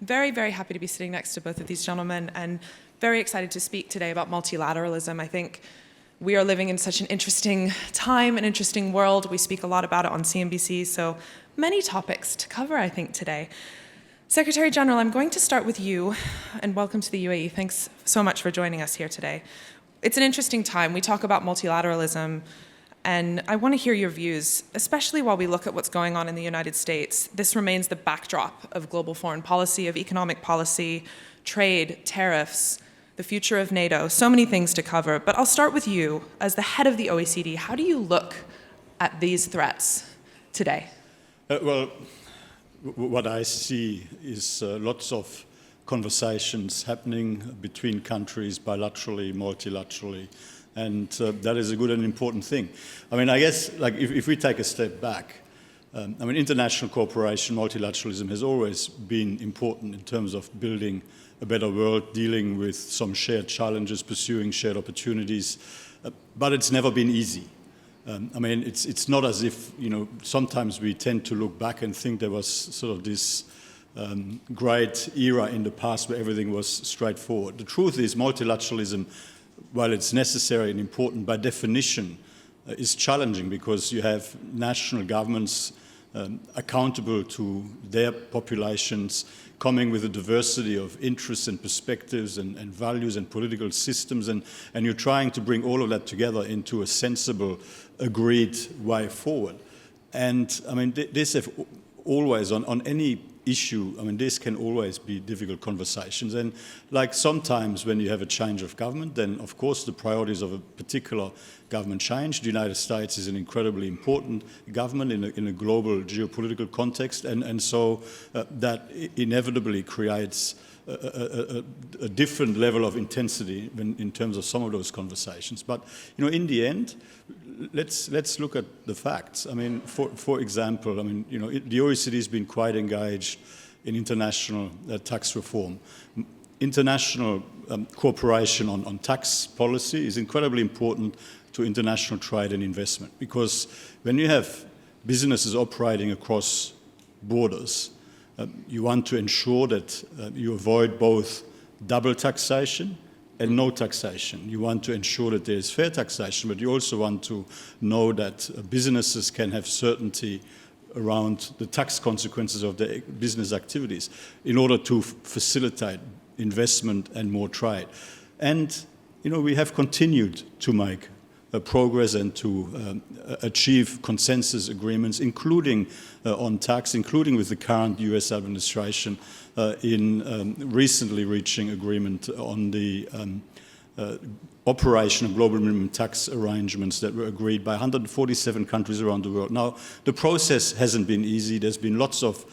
very, very happy to be sitting next to both of these gentlemen and very excited to speak today about multilateralism. I think we are living in such an interesting time, an interesting world. We speak a lot about it on CNBC, so many topics to cover, I think, today. Secretary General, I'm going to start with you, and welcome to the UAE. Thanks so much for joining us here today. It's an interesting time. We talk about multilateralism, and I want to hear your views, especially while we look at what's going on in the United States. This remains the backdrop of global foreign policy, of economic policy, trade, tariffs, the future of NATO, so many things to cover. But I'll start with you. As the head of the OECD, how do you look at these threats today? Well, what I see is lots of conversations happening between countries, bilaterally, multilaterally, and that is a good and important thing. I mean, I guess, like, if we take a step back, I mean, international cooperation, multilateralism has always been important in terms of building a better world, dealing with some shared challenges, pursuing shared opportunities, but it's never been easy. I mean, it's not as if, you know, sometimes we tend to look back and think there was sort of this great era in the past where everything was straightforward. The truth is multilateralism, while it's necessary and important, by definition is challenging because you have national governments accountable to their populations, coming with a diversity of interests and perspectives and values and political systems, and you're trying to bring all of that together into a sensible, agreed way forward. And I mean, this have always, on any issue, I mean, this can always be difficult conversations. And like sometimes when you have a change of government, then of course the priorities of a particular government change. The United States is an incredibly important government in a global geopolitical context, and so that inevitably creates a different level of intensity in terms of some of those conversations. But you know, in the end, let's look at the facts. I mean, for example, I mean, you know, the OECD has been quite engaged in international tax reform. International cooperation on tax policy is incredibly important to international trade and investment, because when you have businesses operating across borders, you want to ensure that you avoid both double taxation and no taxation. You want to ensure that there is fair taxation, but you also want to know that businesses can have certainty around the tax consequences of their business activities in order to facilitate investment and more trade. And you know, we have continued to make progress and to achieve consensus agreements, including on tax, including with the current US administration in recently reaching agreement on the operation of global minimum tax arrangements that were agreed by 147 countries around the world. Now, the process hasn't been easy. There's been lots of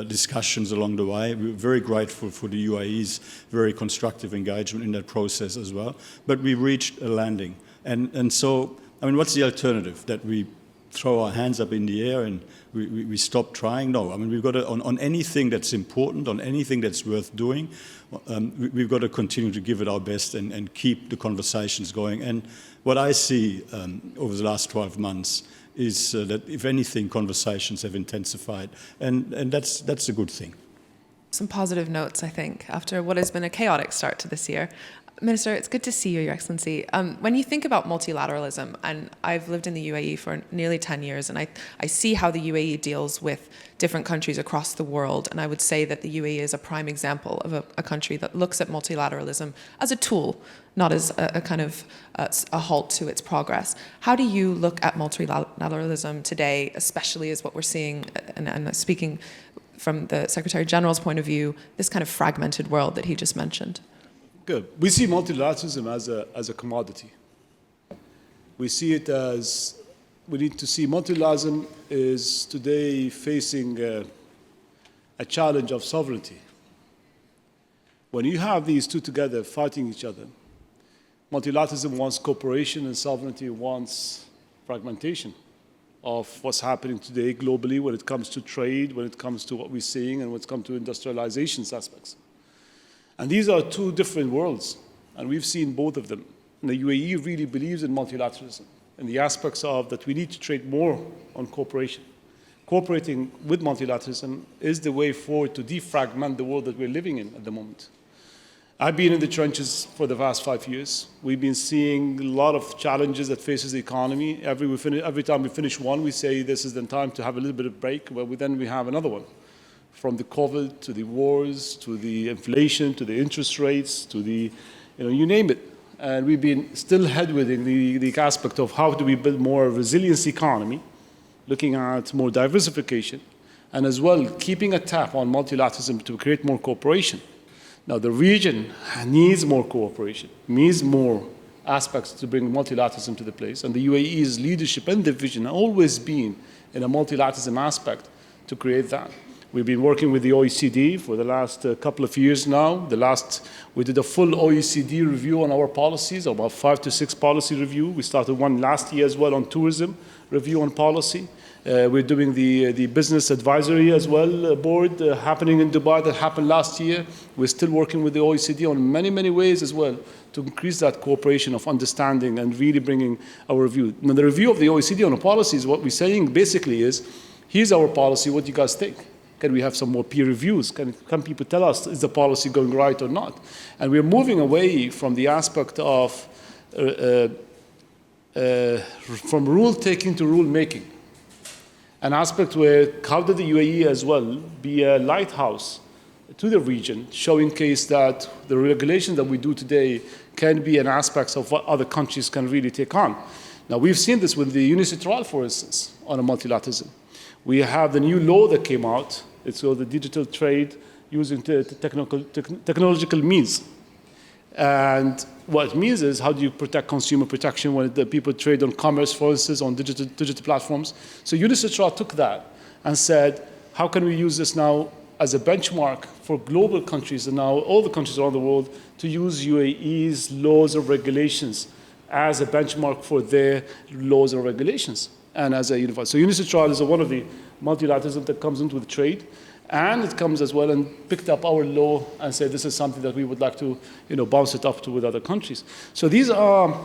discussions along the way. We're very grateful for the UAE's very constructive engagement in that process as well. But we reached a landing. And so, I mean, what's the alternative? That we throw our hands up in the air and we stop trying? No. I mean, we've got to, on anything that's important, on anything that's worth doing, we've got to continue to give it our best and keep the conversations going. And what I see over the last 12 months is that, if anything, conversations have intensified, and that's a good thing. Some positive notes, I think, after what has been a chaotic start to this year. Minister, it's good to see you, Your Excellency. When you think about multilateralism, and I've lived in the UAE for nearly 10 years, and I see how the UAE deals with different countries across the world, and I would say that the UAE is a prime example of a country that looks at multilateralism as a tool, not as a kind of a halt to its progress. How do you look at multilateralism today, especially as what we're seeing, and speaking from the Secretary General's point of view, this kind of fragmented world that he just mentioned? Good. We see multilateralism as a commodity. We see it as, we need to see multilateralism is today facing a challenge of sovereignty. When you have these two together fighting each other, multilateralism wants cooperation and sovereignty wants fragmentation of what's happening today globally when it comes to trade, when it comes to what we're seeing, and when it comes to industrialization aspects. And these are two different worlds, and we've seen both of them. And the UAE really believes in multilateralism, in the aspects of that we need to trade more on cooperation. cooperating with multilateralism is the way forward to defragment the world that we're living in at the moment. I've been in the trenches for the past 5 years. We've been seeing a lot of challenges that faces the economy. Every time we finish one, we say this is the time to have a little bit of break, but then we have another one. From the COVID to the wars, to the inflation, to the interest rates, to the, you name it. And we've been still headwinding the aspect of how do we build more resilience economy, looking at more diversification, and as well keeping a tap on multilateralism to create more cooperation. Now, the region needs more cooperation, needs more aspects to bring multilateralism to the place. And the UAE's leadership and the vision have always been in a multilateralism aspect to create that. We've been working with the OECD for the last couple of years now. We did a full OECD review on our policies, about 5 to 6 policy review. We started one last year as well on tourism, review on policy. We're doing the business advisory as well board happening in Dubai that happened last year. We're still working with the OECD on many, many ways as well to increase that cooperation of understanding and really bringing our review. When the review of the OECD on the policies, what we're saying basically is, here's our policy, what do you guys think? Can we have some more peer reviews? Can people tell us, is the policy going right or not? And we're moving away from the aspect of, from rule taking to rule making. An aspect where, how did the UAE as well be a lighthouse to the region, showing case that the regulations that we do today can be an aspect of what other countries can really take on. Now, we've seen this with the Unilateral, for instance, on a multilateralism. We have the new law that came out. It's called the digital trade using technological means. And what it means is, how do you protect consumer protection when the people trade on commerce, for instance, on digital platforms? So Unilateral took that and said, how can we use this now as a benchmark for global countries, and now all the countries around the world, to use UAE's laws or regulations as a benchmark for their laws or regulations, and as a unified. So Unilateral is one of the multilateralism that comes into the trade, and it comes as well and picked up our law and said this is something that we would like to, bounce it up to with other countries. So these are,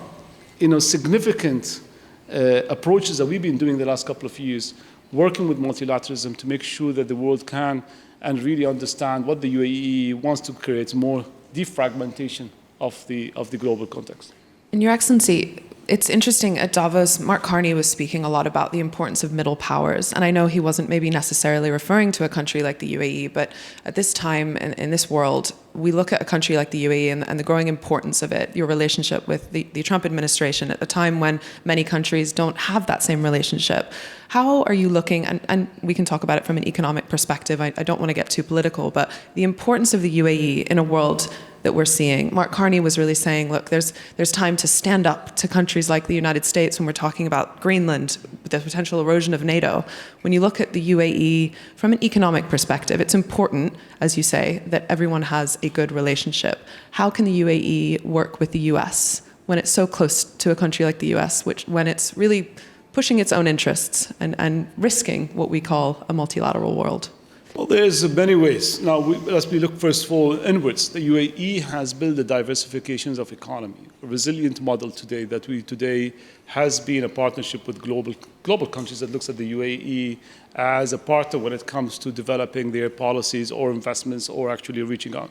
significant approaches that we've been doing the last couple of years, working with multilateralism to make sure that the world can and really understand what the UAE wants to create, more defragmentation of the global context. And Your Excellency, it's interesting, at Davos, Mark Carney was speaking a lot about the importance of middle powers. And I know he wasn't maybe necessarily referring to a country like the UAE, but at this time in this world, we look at a country like the UAE and the growing importance of it, your relationship with the Trump administration at a time when many countries don't have that same relationship. How are you looking, and we can talk about it from an economic perspective, I don't want to get too political, but the importance of the UAE in a world that we're seeing. Mark Carney was really saying, look, there's time to stand up to countries like the United States when we're talking about Greenland, the potential erosion of NATO. When you look at the UAE from an economic perspective, it's important, as you say, that everyone has a good relationship. How can the UAE work with the US when it's so close to a country like the US, when it's really pushing its own interests and risking what we call a multilateral world? Well, there's many ways. Now, as we look first of all inwards, the UAE has built the diversifications of economy, a resilient model today that we today has been a partnership with global countries that looks at the UAE as a partner when it comes to developing their policies or investments or actually reaching out.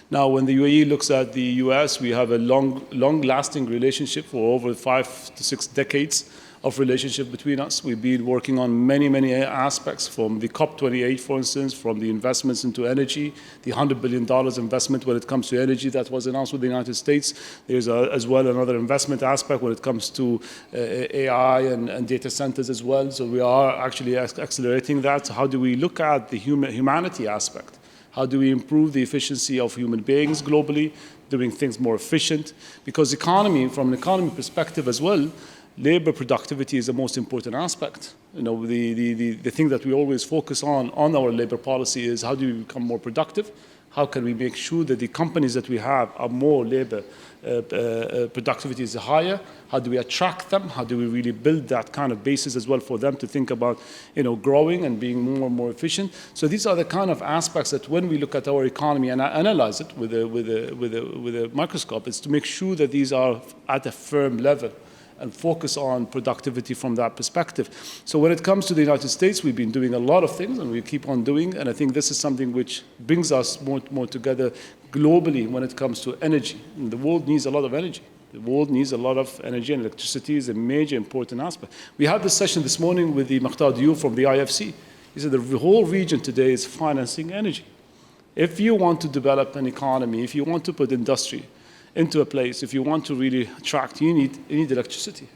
Now, when the UAE looks at the US, we have a long-lasting relationship for over 5 to 6 decades of relationship between us. We've been working on many, many aspects, from the COP28, for instance, from the investments into energy, the $100 billion investment when it comes to energy that was announced with the United States. There's as well another investment aspect when it comes to AI and data centers as well. So we are actually accelerating that. So how do we look at the humanity aspect? How do we improve the efficiency of human beings globally, doing things more efficient? Because economy, from an economy perspective as well, labor productivity is the most important aspect. The thing that we always focus on our labor policy is how do we become more productive? How can we make sure that the companies that we have are more labor productivity is higher? How do we attract them? How do we really build that kind of basis as well for them to think about, growing and being more and more efficient? So these are the kind of aspects that when we look at our economy and analyze it with a microscope, is to make sure that these are at a firm level and focus on productivity from that perspective. So when it comes to the United States, we've been doing a lot of things, and we keep on doing, and I think this is something which brings us more together globally when it comes to energy. And the world needs a lot of energy. The world needs a lot of energy, and electricity is a major important aspect. We had this session this morning with the Mukhtar Diouf from the IFC. He said the whole region today is financing energy. If you want to develop an economy, if you want to put industry into a place, if you want to really attract, you need electricity.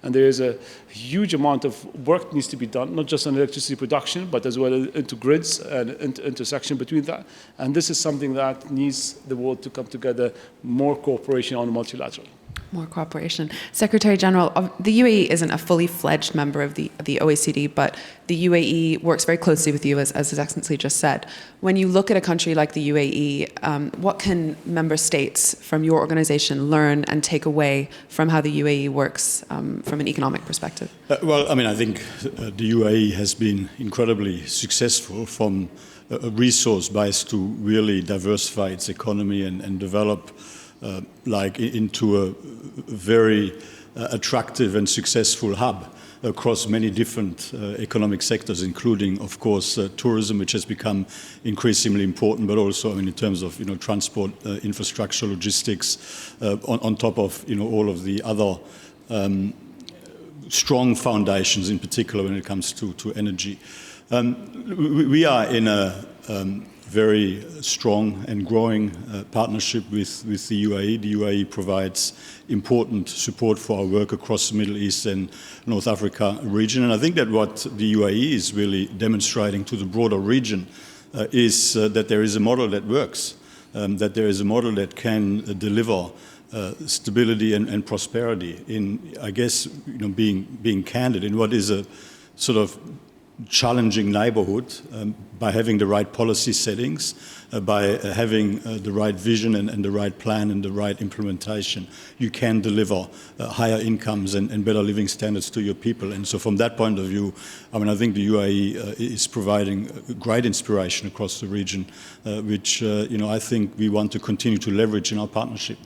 And there is a huge amount of work needs to be done, not just on electricity production, but as well into grids and intersection between that. And this is something that needs the world to come together, more cooperation on multilateral. More cooperation. Secretary General, the UAE isn't a fully fledged member of the OECD, but the UAE works very closely with you, as His Excellency just said. When you look at a country like the UAE, what can member states from your organization learn and take away from how the UAE works from an economic perspective? Well, I mean, I think the UAE has been incredibly successful from a resource base to really diversify its economy and develop into a very attractive and successful hub across many different economic sectors, including, of course, tourism, which has become increasingly important, but also, I mean, in terms of transport, infrastructure, logistics, on top of all of the other strong foundations, in particular when it comes to energy. We are in a very strong and growing partnership with the UAE. The UAE provides important support for our work across the Middle East and North Africa region. And I think that what the UAE is really demonstrating to the broader region is that there is a model that works, that there is a model that can deliver stability and prosperity in, I guess, being candid in what is a sort of challenging neighborhood, by having the right policy settings, by having the right vision and the right plan and the right implementation, you can deliver higher incomes and better living standards to your people. And so from that point of view, I mean, I think the UAE is providing great inspiration across the region, which, I think we want to continue to leverage in our partnership.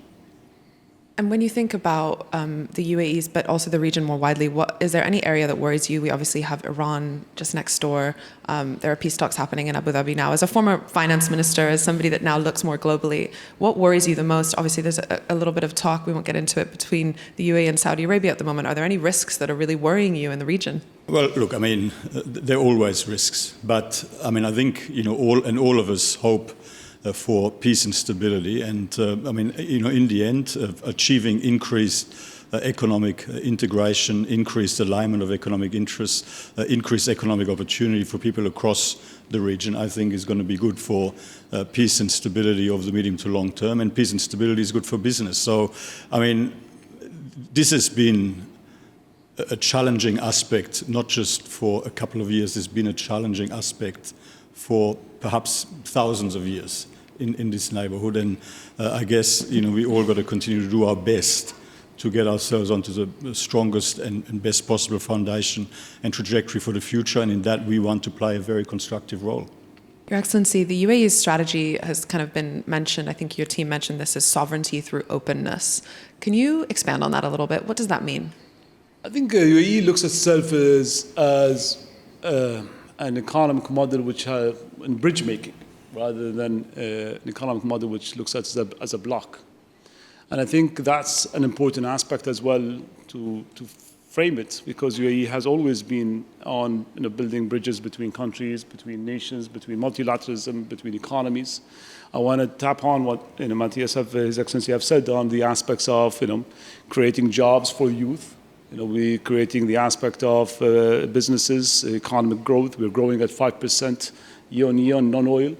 And when you think about the UAE's, but also the region more widely, is there any area that worries you? We obviously have Iran just next door. There are peace talks happening in Abu Dhabi now. As a former finance minister, as somebody that now looks more globally, what worries you the most? Obviously, there's a little bit of talk, we won't get into it, between the UAE and Saudi Arabia at the moment. Are there any risks that are really worrying you in the region? Well, look, I mean, there are always risks. But, I mean, I think, all of us hope for peace and stability, and I mean, in the end, achieving increased economic integration, increased alignment of economic interests, increased economic opportunity for people across the region, I think is going to be good for peace and stability over the medium to long term, and peace and stability is good for business. So, I mean, this has been a challenging aspect, not just for a couple of years, it's been a challenging aspect for perhaps thousands of years in this neighborhood. And I guess, we all got to continue to do our best to get ourselves onto the strongest and best possible foundation and trajectory for the future. And in that, we want to play a very constructive role. Your Excellency, the UAE's strategy has kind of been mentioned, I think your team mentioned this, as sovereignty through openness. Can you expand on that a little bit? What does that mean? I think UAE looks at itself as an economic model which in bridge making, rather than an economic model which looks at it as a block. And I think that's an important aspect as well to frame it, because UAE has always been on building bridges between countries, between nations, between multilateralism, between economies. I want to tap on what Mathias, His Excellency, have said on the aspects of creating jobs for youth. We're creating the aspect of businesses, economic growth. We're growing at 5% year on year on non-oil.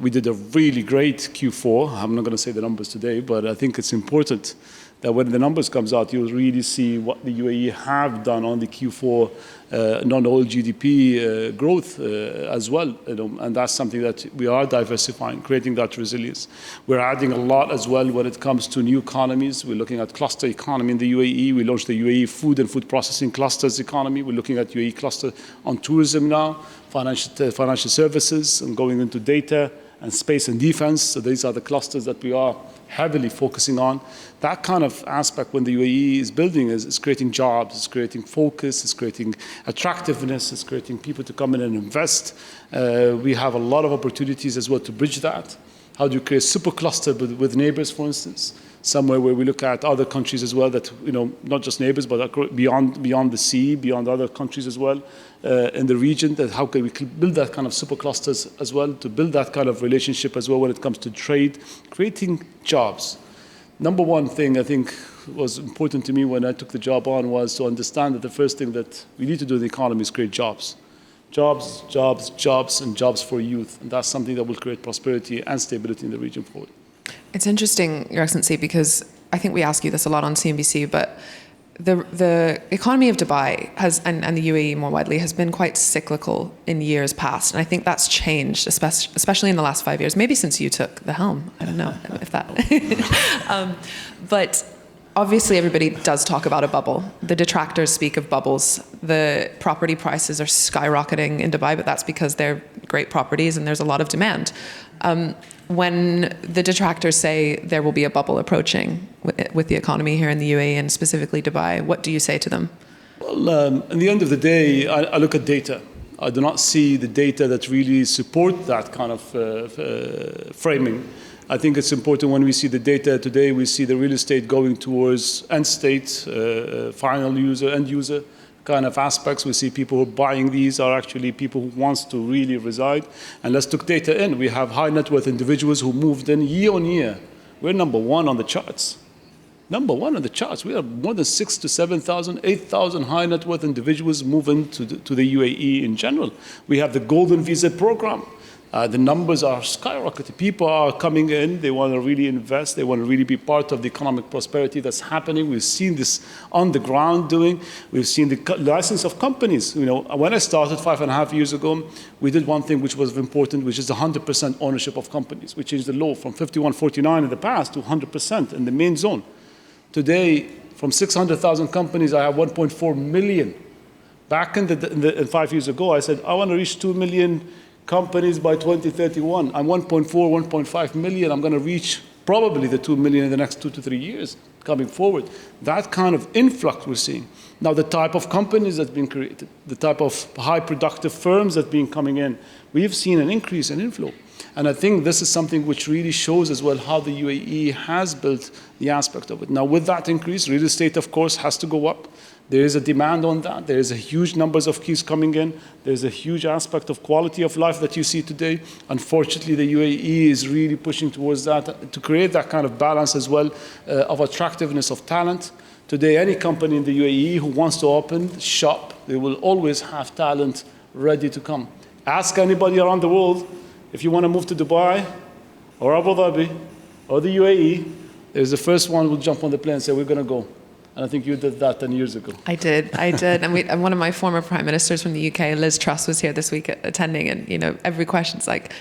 We did a really great Q4. I'm not going to say the numbers today, but I think it's important that when the numbers comes out, you'll really see what the UAE have done on the Q4 non-oil GDP growth as well. And that's something that we are diversifying, creating that resilience. We're adding a lot as well when it comes to new economies. We're looking at cluster economy in the UAE. We launched the UAE food and food processing clusters economy. We're looking at UAE cluster on tourism now, financial services, and going into data and space and defense. So these are the clusters that we are heavily focusing on. That kind of aspect when the UAE is building is creating jobs, it's creating focus, it's creating attractiveness, it's creating people to come in and invest. We have a lot of opportunities as well to bridge that. How do you create a super cluster with neighbors, for instance? Somewhere where we look at other countries as well that, not just neighbors, but beyond the sea, beyond other countries as well in the region, that how can we build that kind of super clusters as well, to build that kind of relationship as well when it comes to trade, creating jobs. Number one thing I think was important to me when I took the job on was to understand that the first thing that we need to do in the economy is create jobs. Jobs, jobs, jobs, and jobs for youth. And that's something that will create prosperity and stability in the region forward. It's interesting, Your Excellency, because I think we ask you this a lot on CNBC, but the economy of Dubai has, and the UAE more widely, has been quite cyclical in years past. And I think that's changed, especially in the last 5 years, maybe since you took the helm. I don't know if that. But obviously everybody does talk about a bubble. The detractors speak of bubbles. The property prices are skyrocketing in Dubai, but that's because they're great properties and there's a lot of demand. When the detractors say there will be a bubble approaching with the economy here in the UAE and specifically Dubai, what do you say to them? Well, in the end of the day, I look at data. I do not see the data that really support that kind of framing. I think it's important when we see the data today, we see the real estate going towards end state, final user, end user kind of aspects. We see people who are buying these are actually people who wants to really reside. And let's take data in. We have high net worth individuals who moved in year on year. We're number one on the charts. Number one on the charts. We have more than 6,000 to 7,000, 8,000 high net worth individuals moving to the UAE in general. We have the Golden Visa program. The numbers are skyrocketing. People are coming in. They want to really invest. They want to really be part of the economic prosperity that's happening. We've seen this on the ground doing. We've seen the license of companies. When I started 5.5 years ago, we did one thing which was important, which is 100% ownership of companies. We changed the law from 51-49 in the past to 100% in the main zone. Today, from 600,000 companies, I have 1.4 million. Back in 5 years ago, I said, I want to reach 2 million companies by 2031. I'm 1.4, 1.5 million. I'm going to reach probably the 2 million in the next 2 to 3 years coming forward. That kind of influx we're seeing. Now, the type of companies that's been created, the type of high productive firms that have been coming in, we've seen an increase in inflow. And I think this is something which really shows as well how the UAE has built the aspect of it. Now, with that increase, real estate, of course, has to go up. There is a demand on that. There is a huge numbers of keys coming in. There's a huge aspect of quality of life that you see today. Unfortunately, the UAE is really pushing towards that to create that kind of balance as well of attractiveness of talent. Today, any company in the UAE who wants to open shop, they will always have talent ready to come. Ask anybody around the world if you want to move to Dubai or Abu Dhabi or the UAE, there's the first one who will jump on the plane and say, we're going to go. And I think you did that 10 years ago. I did. And one of my former prime ministers from the UK, Liz Truss, was here this week attending. And, every question's like,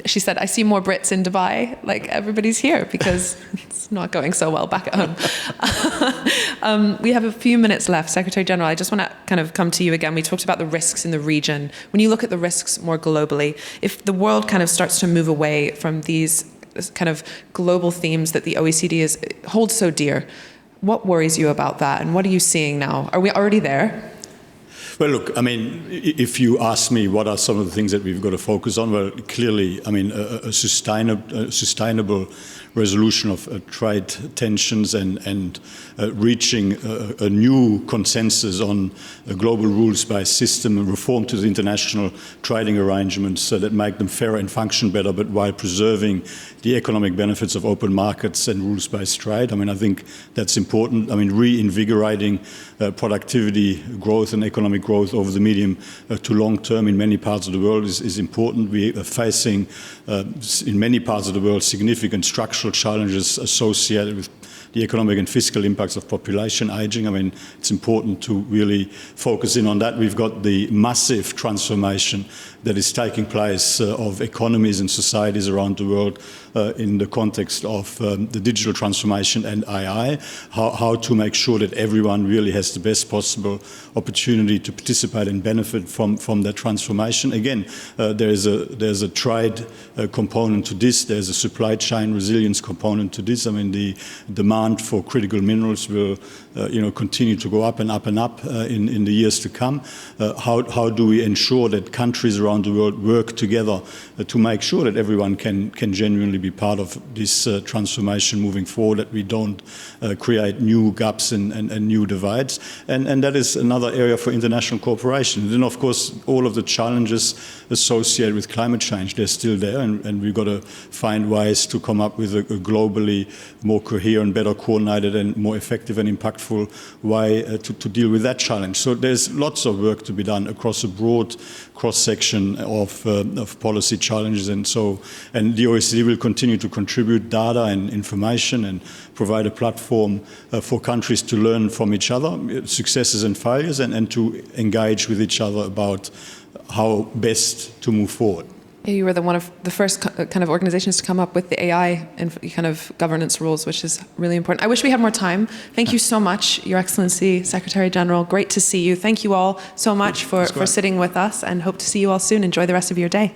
she said, I see more Brits in Dubai. Like, everybody's here because it's not going so well back at home. We have a few minutes left. Secretary General, I just want to kind of come to you again. We talked about the risks in the region. When you look at the risks more globally, if the world kind of starts to move away from these kind of global themes that the OECD holds so dear, what worries you about that, and what are you seeing now? Are we already there? Well, look, if you ask me what are some of the things that we've got to focus on, well, clearly, a sustainable resolution of trade tensions and reaching a new consensus on global rules-based system and reform to the international trading arrangements so that make them fairer and function better, but while preserving the economic benefits of open markets and rules-based trade. I think that's important. Reinvigorating productivity growth and economic growth over the medium to long term in many parts of the world is important. We are facing, in many parts of the world, significant structural challenges associated with the economic and fiscal impacts of population aging. I mean, it's important to really focus in on that. We've got the massive transformation that is taking place of economies and societies around the world in the context of the digital transformation and AI, how to make sure that everyone really has the best possible opportunity to participate and benefit from that transformation. Again, there's a trade component to this, there's a supply chain resilience component to this. I mean, the demand for critical minerals will continue to go up and up and up in the years to come. How do we ensure that countries around the world work together to make sure that everyone can genuinely be part of this transformation moving forward, that we don't create new gaps and new divides. And that is another area for international cooperation. And then, of course, all of the challenges associated with climate change, they're still there, and we've got to find ways to come up with a globally more coherent, better coordinated and more effective and impactful way to deal with that challenge. So there's lots of work to be done across a broad cross-section of policy challenges, and the OECD will continue to contribute data and information and provide a platform for countries to learn from each other, successes and failures, and to engage with each other about how best to move forward. You were one of the first kind of organizations to come up with the AI and kind of governance rules, which is really important. I wish we had more time. Thank you so much, Your Excellency, Secretary General. Great to see you. Thank you all so much for sitting with us, and hope to see you all soon. Enjoy the rest of your day.